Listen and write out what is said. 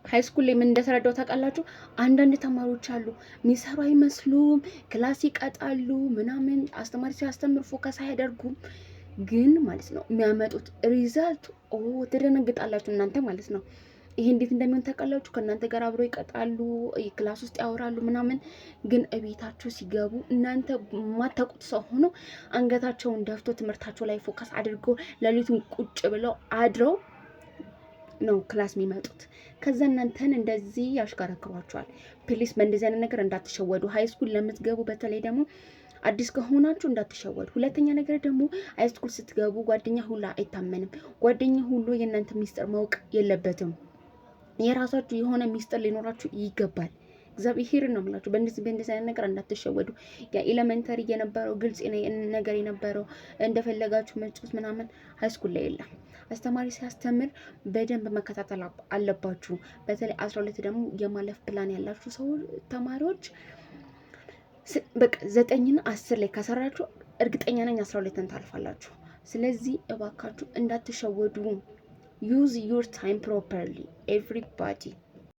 ሃይ ስኩል ላይ ምን እንደተረዳው ታውቃላችሁ? አንዳንድ ተማሪዎች አሉ ሚሰሩ አይመስሉም፣ ክላስ ይቀጣሉ ምናምን፣ አስተማሪ ሲያስተምር ፎከስ አያደርጉም። ግን ማለት ነው የሚያመጡት ሪዛልት ትደነግጣላችሁ እናንተ ማለት ነው። ይሄ እንዴት እንደሚሆን ታውቃላችሁ? ከእናንተ ጋር አብረው ይቀጣሉ፣ ክላስ ውስጥ ያወራሉ ምናምን፣ ግን እቤታቸው ሲገቡ እናንተ ማታውቁት ሰው ሆኖ አንገታቸውን ደፍቶ ትምህርታቸው ላይ ፎከስ አድርገው ሌሊቱን ቁጭ ብለው አድረው ነው ክላስ የሚመጡት። ከዛ እናንተን እንደዚህ ያሽከረክሯቸዋል። ፕሊስ በእንደዚህ አይነት ነገር እንዳትሸወዱ። ሃይ ስኩል ለምትገቡ በተለይ ደግሞ አዲስ ከሆናችሁ እንዳትሸወዱ። ሁለተኛ ነገር ደግሞ ሃይ ስኩል ስትገቡ ጓደኛ ሁሉ አይታመንም። ጓደኛ ሁሉ የእናንተ ሚስጥር ማወቅ የለበትም። የራሳችሁ የሆነ ሚስጥር ሊኖራችሁ ይገባል። እግዚአብሔርን ነው የምላችሁ። በእንደዚህ አይነት ነገር እንዳትሸወዱ። የኤሌመንተሪ የነበረው ግልጽ ነገር የነበረው እንደፈለጋችሁ መጫወት ምናምን ሃይስኩል ላይ የለም። አስተማሪ ሲያስተምር በደንብ መከታተል አለባችሁ። በተለይ 12 ደግሞ የማለፍ ፕላን ያላችሁ ሰው ተማሪዎች በቃ 9ና 10 ላይ ከሰራችሁ እርግጠኛ ነኝ 12ን ታልፋላችሁ። ስለዚህ እባካችሁ እንዳትሸወዱ። use your time properly everybody